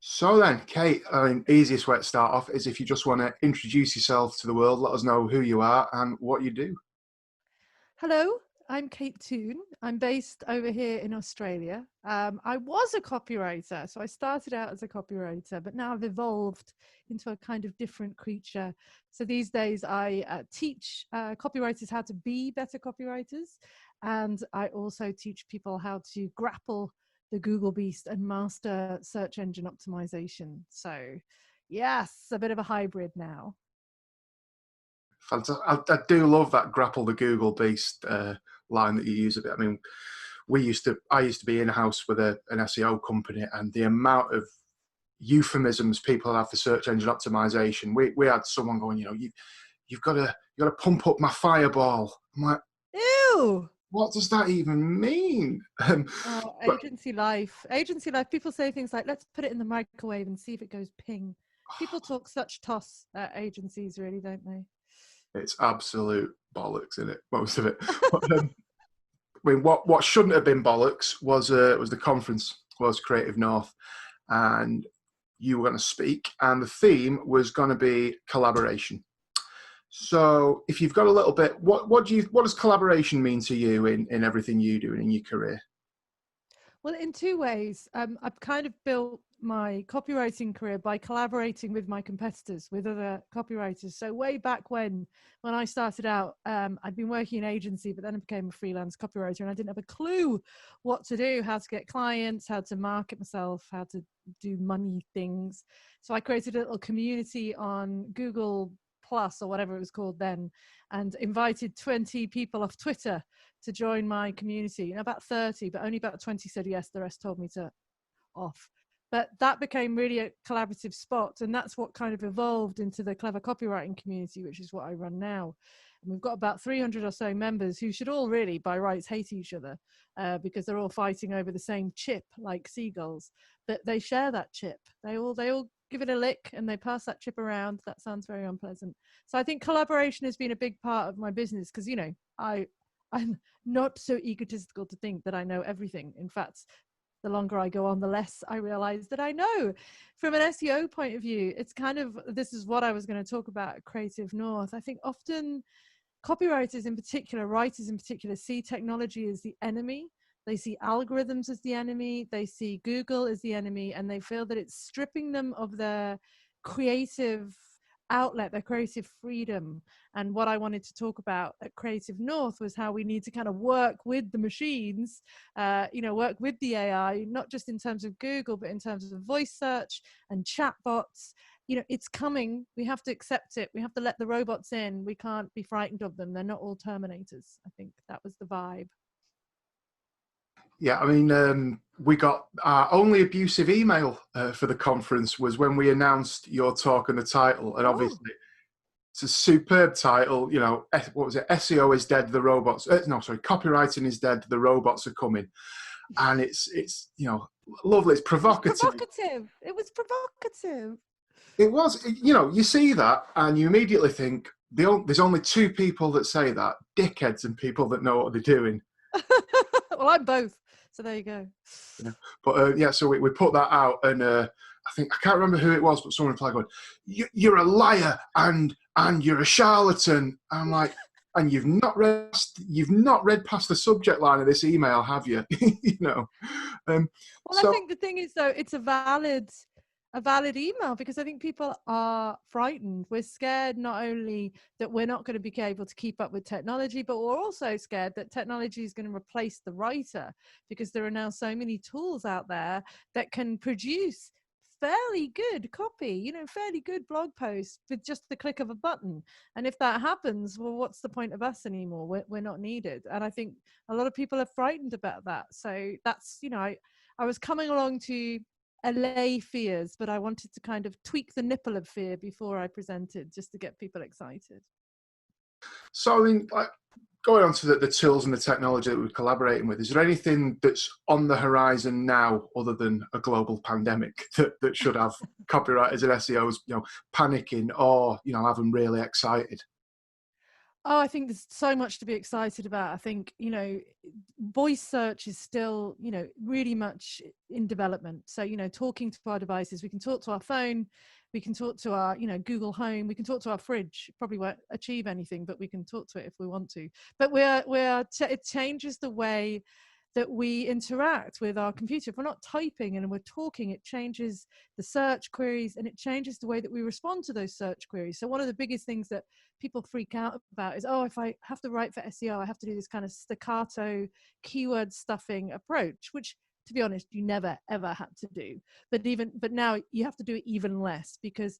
So then, Kate, easiest way to start off is if you just want to introduce yourself to the world, let us know who you are and what you do. Hello, I'm Kate Toon. I'm based over here in Australia. I was a copywriter, so I started out as a copywriter, but now I've evolved into a kind of different creature. So these days I teach copywriters how to be better copywriters, and I also teach people how to grapple the Google beast and master search engine optimization. So, yes, a bit of a hybrid now. Fantastic. I do love that grapple the Google beast line that you use a bit. I mean, I used to be in-house with an SEO company, and the amount of euphemisms people have for search engine optimization. We had someone going, you've got to pump up my fireball. I'm like, Ew! what does that even mean? Oh, But agency life. Agency life. People say things like, let's put it in the microwave and see if it goes ping. People talk such toss at agencies, really, don't they? it's absolute bollocks, isn't it? Most of it. But, I mean, what shouldn't have been bollocks was the conference, was Creative North, and you were going to speak, and the theme was going to be collaboration. So, if you've got a little bit, what does collaboration mean to you in everything you do and in your career? Well, in two ways. I've kind of built my copywriting career by collaborating with my competitors, with other copywriters. So way back when I started out, I'd been working in agency, but then I became a freelance copywriter, and I didn't have a clue what to do, how to get clients, how to market myself, how to do money things. So I created a little community on Google Plus, or whatever it was called then, and invited 20 people off Twitter to join my community. About 30, but only about 20 said yes. The rest told me to off. But that became really a collaborative spot. And that's what kind of evolved into the Clever Copywriting community, which is what I run now. And we've got about 300 or so members who should all really, by rights, hate each other because they're all fighting over the same chip like seagulls. But they share that chip. They all give it a lick and they pass that chip around. That sounds very unpleasant. So I think collaboration has been a big part of my business because, I'm not so egotistical to think that I know everything. In fact, the longer I go on, the less I realize that I know. From an SEO point of view, it's kind of, this is what I was going to talk about at Creative North. I think often copywriters in particular, writers in particular, see technology as the enemy. They see algorithms as the enemy. They see Google as the enemy, and they feel that it's stripping them of their creative outlet, their creative freedom. And what I wanted to talk about at Creative North was how we need to kind of work with the machines, work with the AI, not just in terms of Google, but in terms of voice search and chatbots. It's coming. We have to accept it. We have to let the robots in. We can't be frightened of them. They're not all Terminators. I think that was the vibe. Yeah, I mean, we got our only abusive email for the conference was when we announced your talk and the title, and Oh, obviously it's a superb title. What was it? SEO is dead. The robots. No, sorry. Copywriting is dead. The robots are coming, and it's lovely. It's it was provocative. provocative. It was provocative. It was. You see that, and you immediately think there's only two people that say that: dickheads and people that know what they're doing. Well, I'm both. So there you go. Yeah. But yeah, so we put that out, and I can't remember who it was, but someone replied going, "You're a liar and you're a charlatan." I'm like, and you've not read past the subject line of this email, have you? you know. Well, I So think the thing is, though, it's a valid email because I think people are frightened. We're scared not only that we're not going to be able to keep up with technology, but we're also scared that technology is going to replace the writer because there are now so many tools out there that can produce fairly good copy, fairly good blog posts with just the click of a button. And if that happens, well, what's the point of us anymore? We're not needed. And I think a lot of people are frightened about that. So that's, I was coming along to allay fears, but I wanted to kind of tweak the nipple of fear before I presented just to get people excited. I mean, like, going on to the tools and the technology that we're collaborating with, is there anything that's on the horizon now other than a global pandemic that should have copywriters and SEOs, panicking or, have them really excited? Oh, I think there's so much to be excited about. I think, voice search is still, really much in development. So, talking to our devices, we can talk to our phone, we can talk to our, Google Home, we can talk to our fridge. Probably won't achieve anything, but we can talk to it if we want to. But it changes the way that we interact with our computer. If we're not typing and we're talking, it changes the search queries and it changes the way that we respond to those search queries. So one of the biggest things that people freak out about is, oh, if I have to write for SEO, I have to do this kind of staccato keyword stuffing approach, which, to be honest, you never ever had to do. But now you have to do it even less, because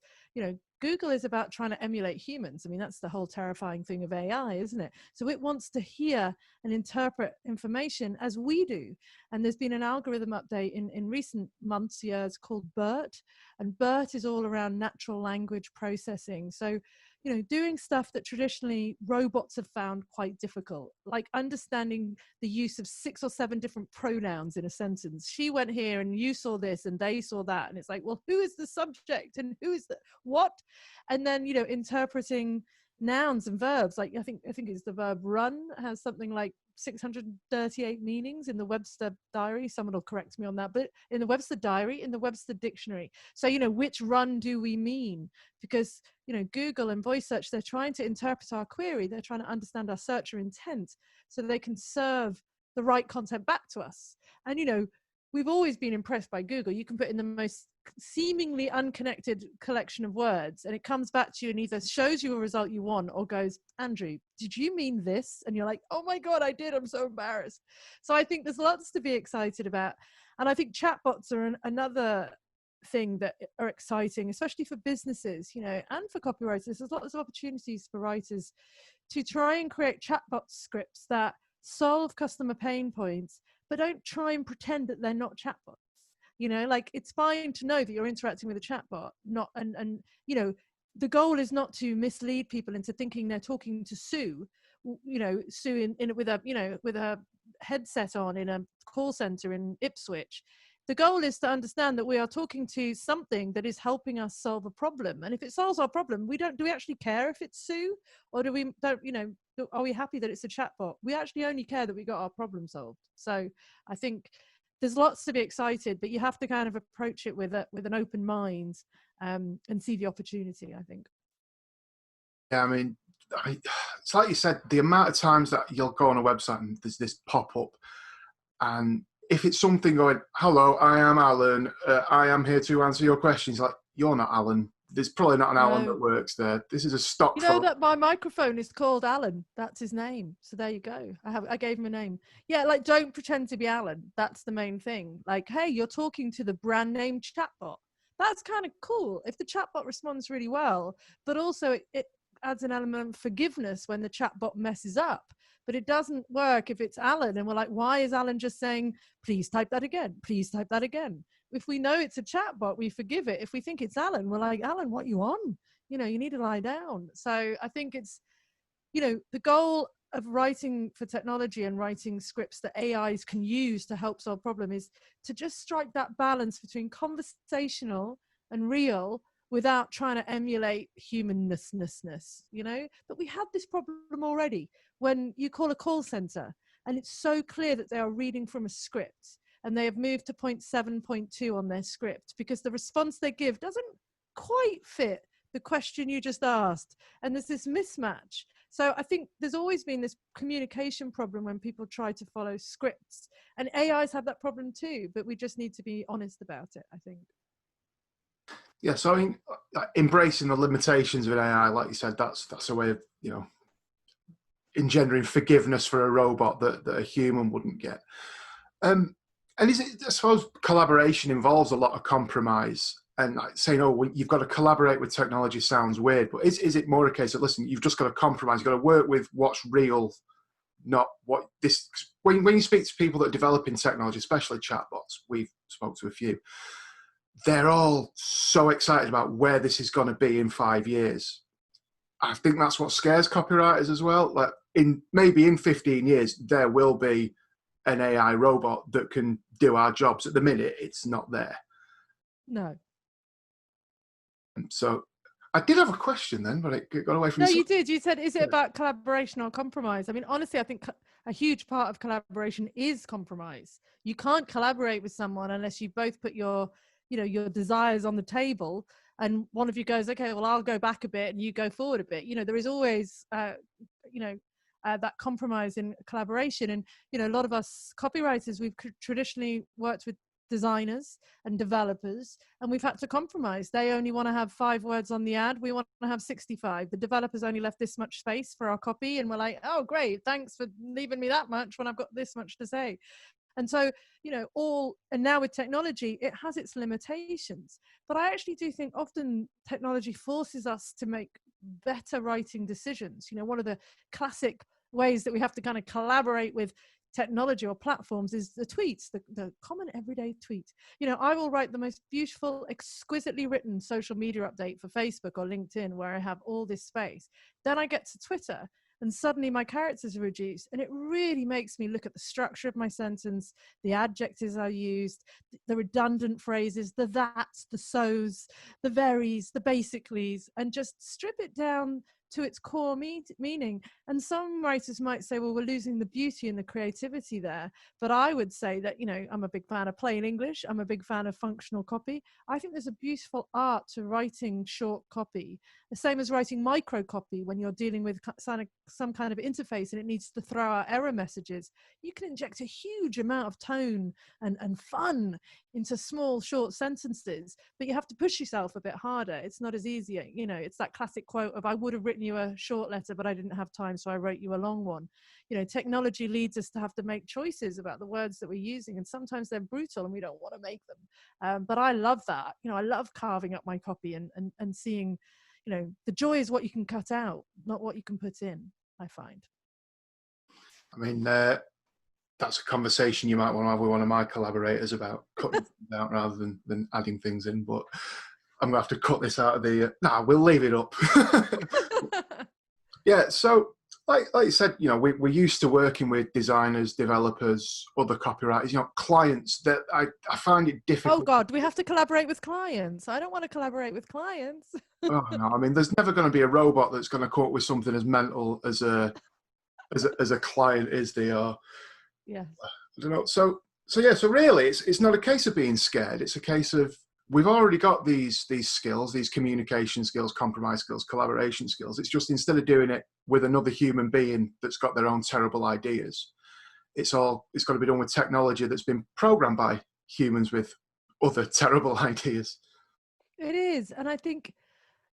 Google is about trying to emulate humans. I mean, that's the whole terrifying thing of AI, isn't it? So it wants to hear and interpret information as we do. And there's been an algorithm update in recent months, years, called BERT. And BERT is all around natural language processing. So, doing stuff that traditionally robots have found quite difficult, like understanding the use of 6 or 7 different pronouns in a sentence. She went here and you saw this and they saw that. And it's like, well, who is the subject and who is the what? And then, interpreting nouns and verbs. Like I think it's the verb run has something like 638 meanings in the Webster Diary. Someone will correct me on that, but in the Webster Diary, in the Webster Dictionary. So, which run do we mean? Because, Google and voice search, they're trying to interpret our query. They're trying to understand our searcher intent so they can serve the right content back to us. And, we've always been impressed by Google. You can put in the most seemingly unconnected collection of words and it comes back to you and either shows you a result you want or goes, Andrew, did you mean this? And you're like, oh my God, I did. I'm so embarrassed. So I think there's lots to be excited about. And I think chatbots are another thing that are exciting, especially for businesses, and for copywriters. There's lots of opportunities for writers to try and create chatbot scripts that solve customer pain points, but don't try and pretend that they're not chatbots. Like it's fine to know that you're interacting with a chatbot, and the goal is not to mislead people into thinking they're talking to Sue, Sue in with a headset on in a call center in Ipswich. The goal is to understand that we are talking to something that is helping us solve a problem. And if it solves our problem, do we actually care if it's Sue, or are we happy that it's a chatbot? We actually only care that we got our problem solved. So I think there's lots to be excited, but you have to kind of approach it with an open mind and see the opportunity, I think. Yeah, I mean, it's like you said, the amount of times that you'll go on a website and there's this pop-up, and if it's something going, hello, I am Alan, I am here to answer your questions, like, you're not Alan. There's probably not an Alan that works there. This is a stock phone. That my microphone is called Alan. That's his name. So there you go. I gave him a name. Yeah, like don't pretend to be Alan. That's the main thing. Like, hey, you're talking to the brand name chatbot. That's kind of cool if the chatbot responds really well, but also it adds an element of forgiveness when the chatbot messes up. But it doesn't work if it's Alan and we're like, why is Alan just saying, please type that again, please type that again? If we know it's a chatbot, we forgive it. If we think it's Alan, we're like, Alan, what you on? You need to lie down. So I think it's, the goal of writing for technology and writing scripts that AIs can use to help solve problem is to just strike that balance between conversational and real without trying to emulate humanness. But we have this problem already when you call a call center and it's so clear that they are reading from a script and they have moved to point 7.2 on their script because the response they give doesn't quite fit the question you just asked. And there's this mismatch. So I think there's always been this communication problem when people try to follow scripts, and AIs have that problem too, but we just need to be honest about it, I think. Yeah, so I mean, embracing the limitations of an AI, like you said, that's a way of, engendering forgiveness for a robot that a human wouldn't get. And is it, I suppose, collaboration involves a lot of compromise, and like saying, oh, you've got to collaborate with technology sounds weird, but is it more a case of, listen, you've just got to compromise, you've got to work with what's real, not what this, when you speak to people that are developing technology, especially chatbots, we've spoke to a few, they're all so excited about where this is going to be in 5 years. I think that's what scares copywriters as well. Like maybe in 15 years, there will be an AI robot that can do our jobs. At the minute, it's not there. No. So I did have a question then, but it got away from No, me. you did. You said, is it about collaboration or compromise? I mean, honestly, I think a huge part of collaboration is compromise. You can't collaborate with someone unless you both put your, your desires on the table, and one of you goes, okay, well, I'll go back a bit and you go forward a bit. There is always, that compromise in collaboration. And, a lot of us copywriters, we've traditionally worked with designers and developers, and we've had to compromise. They only want to have 5 words on the ad, we want to have 65. The developers only left this much space for our copy, and we're like, oh great, thanks for leaving me that much when I've got this much to say. And so, and now with technology, it has its limitations. But I actually do think often technology forces us to make better writing decisions. One of the classic ways that we have to kind of collaborate with technology or platforms is the tweets, the common everyday tweet. I will write the most beautiful, exquisitely written social media update for Facebook or LinkedIn where I have all this space. Then I get to Twitter and suddenly my characters are reduced, and it really makes me look at the structure of my sentence, the adjectives I used, the redundant phrases, the that's, the so's, the verys, the basicallys, and just strip it down to its core meaning. And some writers might say, well, we're losing the beauty and the creativity there. But I would say that, I'm a big fan of plain English. I'm a big fan of functional copy. I think there's a beautiful art to writing short copy, the same as writing micro copy when you're dealing with some kind of interface and it needs to throw out error messages. You can inject a huge amount of tone and fun into small, short sentences, but you have to push yourself a bit harder. It's not as easy. It's that classic quote of, I would have written you a short letter, but I didn't have time, so I wrote you a long one. Technology leads us to have to make choices about the words that we're using, and sometimes they're brutal and we don't want to make them. But I love that. I love carving up my copy and seeing, the joy is what you can cut out, not what you can put in, I find. I mean, that's a conversation you might want to have with one of my collaborators about cutting things out rather than adding things in. But I'm going to have to cut this out of the... we'll leave it up. Yeah, so like you said, we're used to working with designers, developers, other copywriters, clients that I find it difficult. Oh God, we have to collaborate with clients. I don't want to collaborate with clients. Oh no, I mean, there's never going to be a robot that's going to come up with something as mental as a client is. They are. Yeah. I don't know. So really, it's not a case of being scared. It's a case of we've already got these skills, these communication skills, compromise skills, collaboration skills. It's just instead of doing it with another human being that's got their own terrible ideas, it's got to be done with technology that's been programmed by humans with other terrible ideas. It is, and I think,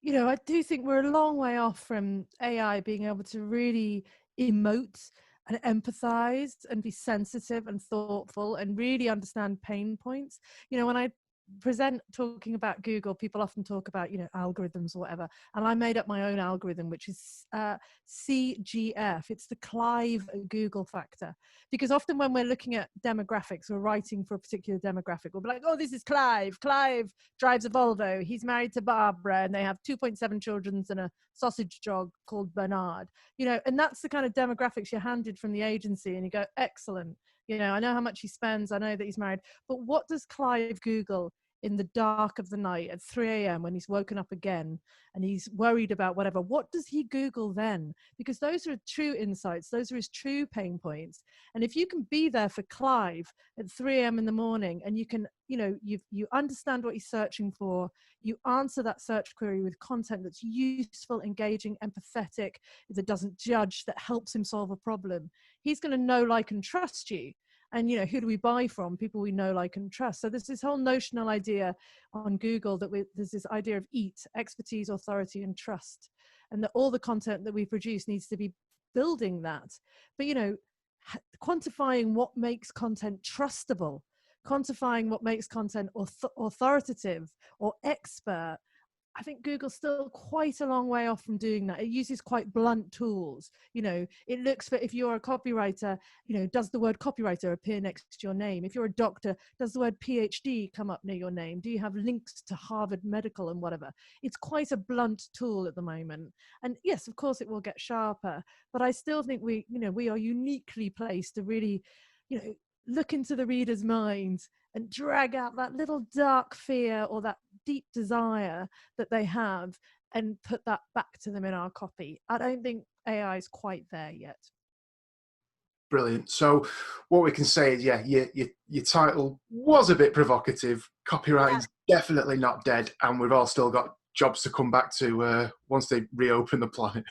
I do think we're a long way off from AI being able to really emote and empathize and be sensitive and thoughtful and really understand pain points. When I present talking about Google, people often talk about, algorithms or whatever. And I made up my own algorithm, which is CGF. It's the Clive Google factor. Because often when we're looking at demographics, we're writing for a particular demographic, we'll be like, oh, this is Clive. Clive drives a Volvo. He's married to Barbara and they have 2.7 children and a sausage dog called Bernard. And that's the kind of demographics you're handed from the agency. And you go, excellent. I know how much he spends. I know that he's married. But what does Clive Google in the dark of the night at 3 a.m. when he's woken up again and he's worried about whatever? What does he Google then? Because those are true insights. Those are his true pain points. And if you can be there for Clive at 3 a.m. in the morning and you can, you understand what he's searching for, you answer that search query with content that's useful, engaging, empathetic, that doesn't judge, that helps him solve a problem, he's going to know, like, and trust you. And, who do we buy from? People we know, like, and trust. So there's this whole notional idea on Google that there's this idea of EAT, expertise, authority, and trust. And that all the content that we produce needs to be building that. But, quantifying what makes content trustable, quantifying what makes content authoritative or expert, I think Google's still quite a long way off from doing that. It uses quite blunt tools. It looks for, if you're a copywriter, does the word copywriter appear next to your name? If you're a doctor, does the word PhD come up near your name? Do you have links to Harvard Medical and whatever? It's quite a blunt tool at the moment. And yes, of course it will get sharper, but I still think we are uniquely placed to really, look into the reader's mind and drag out that little dark fear or that deep desire that they have and put that back to them in our copy. I don't think AI is quite there yet. Brilliant. So what we can say is, yeah, your title was a bit provocative. Copywriting's definitely not dead, and we've all still got jobs to come back to once they reopen the planet.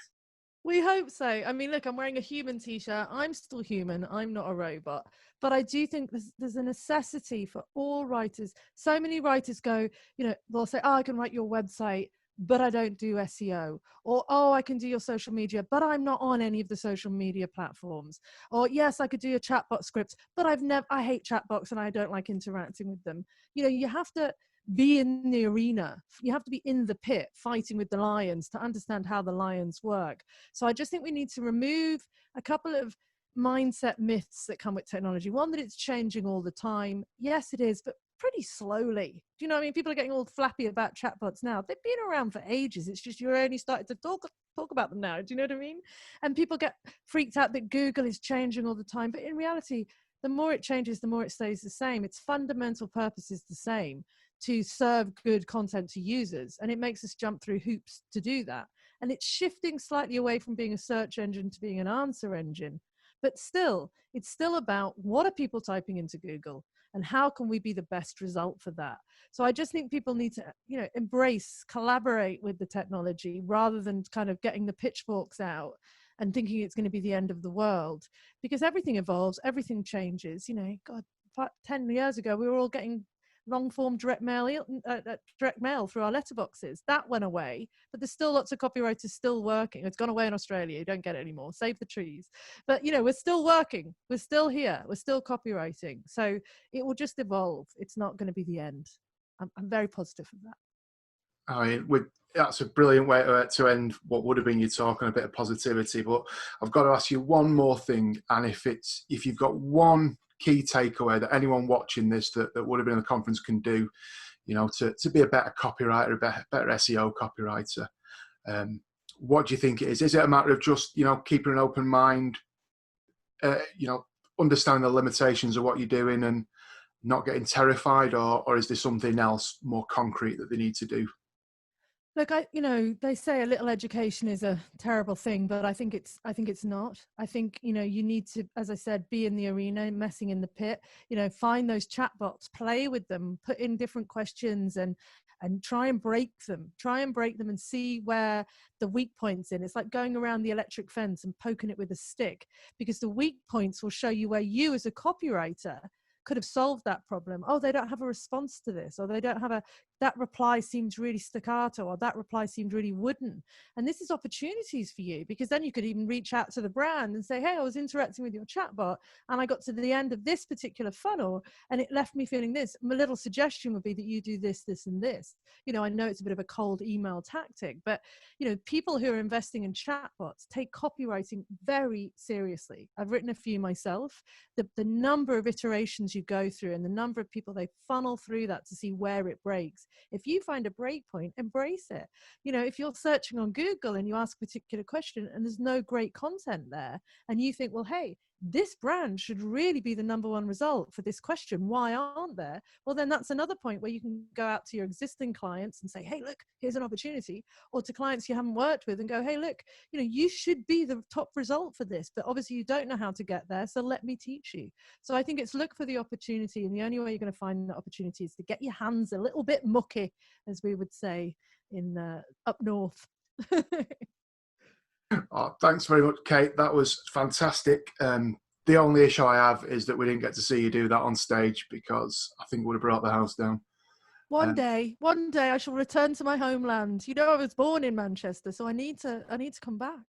We hope so. I mean, look, I'm wearing a human t-shirt. I'm still human. I'm not a robot. But I do think there's a necessity for all writers. So many writers go, they'll say, oh, I can write your website, but I don't do SEO. Or, oh, I can do your social media, but I'm not on any of the social media platforms. Or, yes, I could do your chatbot scripts, but I hate chatbots and I don't like interacting with them. You have to be in the arena. You have to be in the pit fighting with the lions to understand how the lions work. So I just think we need to remove a couple of mindset myths that come with technology. One, that it's changing all the time. Yes, it is, but pretty slowly. Do you know what I mean? People are getting all flappy about chatbots now. They've been around for ages. It's just you're only starting to talk about them now. Do you know what I mean? And people get freaked out that Google is changing all the time. But in reality, the more it changes, the more it stays the same. Its fundamental purpose is the same, to serve good content to users. And it makes us jump through hoops to do that. And it's shifting slightly away from being a search engine to being an answer engine. But still, it's still about what are people typing into Google and how can we be the best result for that? So I just think people need to, embrace, collaborate with the technology rather than kind of getting the pitchforks out and thinking it's going to be the end of the world, because everything evolves, everything changes. 10 years ago, we were all getting long form direct mail through our letterboxes. That went away, but there's still lots of copywriters still working. It's gone away in Australia. You don't get it anymore. Save the trees. But we're still working. We're still here. We're still copywriting. So it will just evolve. It's not going to be the end. I'm very positive of that. I mean, that's a brilliant way to end what would have been your talk on a bit of positivity. But I've got to ask you one more thing, and if you've got one key takeaway that anyone watching this that would have been in the conference can do, to be a better copywriter, a better SEO copywriter, what do you think it is? Is it a matter of just keeping an open mind, understanding the limitations of what you're doing and not getting terrified, or is there something else more concrete that they need to do? Look, they say a little education is a terrible thing, but I think it's not. I think, you need to, as I said, be in the arena, messing in the pit, find those chatbots, play with them, put in different questions and try and break them and see where the weak points in. It's like going around the electric fence and poking it with a stick, because the weak points will show you where you as a copywriter could have solved that problem. Oh, they don't have a response to this, or they don't have that reply seems really staccato, or that reply seemed really wooden. And this is opportunities for you, because then you could even reach out to the brand and say, hey, I was interacting with your chatbot and I got to the end of this particular funnel and it left me feeling this. My little suggestion would be that you do this, this, and this. I know it's a bit of a cold email tactic, but people who are investing in chatbots take copywriting very seriously. I've written a few myself. The number of iterations you go through and the number of people they funnel through that to see where it breaks. If you find a break point, embrace it. If you're searching on Google and you ask a particular question and there's no great content there, and you think, well, hey, this brand should really be the number one result for this question. Why aren't there? Well, then that's another point where you can go out to your existing clients and say, hey, look, here's an opportunity. Or to clients you haven't worked with and go, hey, look, you should be the top result for this, but obviously you don't know how to get there. So let me teach you. So I think it's look for the opportunity. And the only way you're going to find that opportunity is to get your hands a little bit mucky, as we would say in up north. Oh, thanks very much, Kate. That was fantastic. The only issue I have is that we didn't get to see you do that on stage, because I think we would have brought the house down. One day I shall return to my homeland. I was born in Manchester, so I need to come back.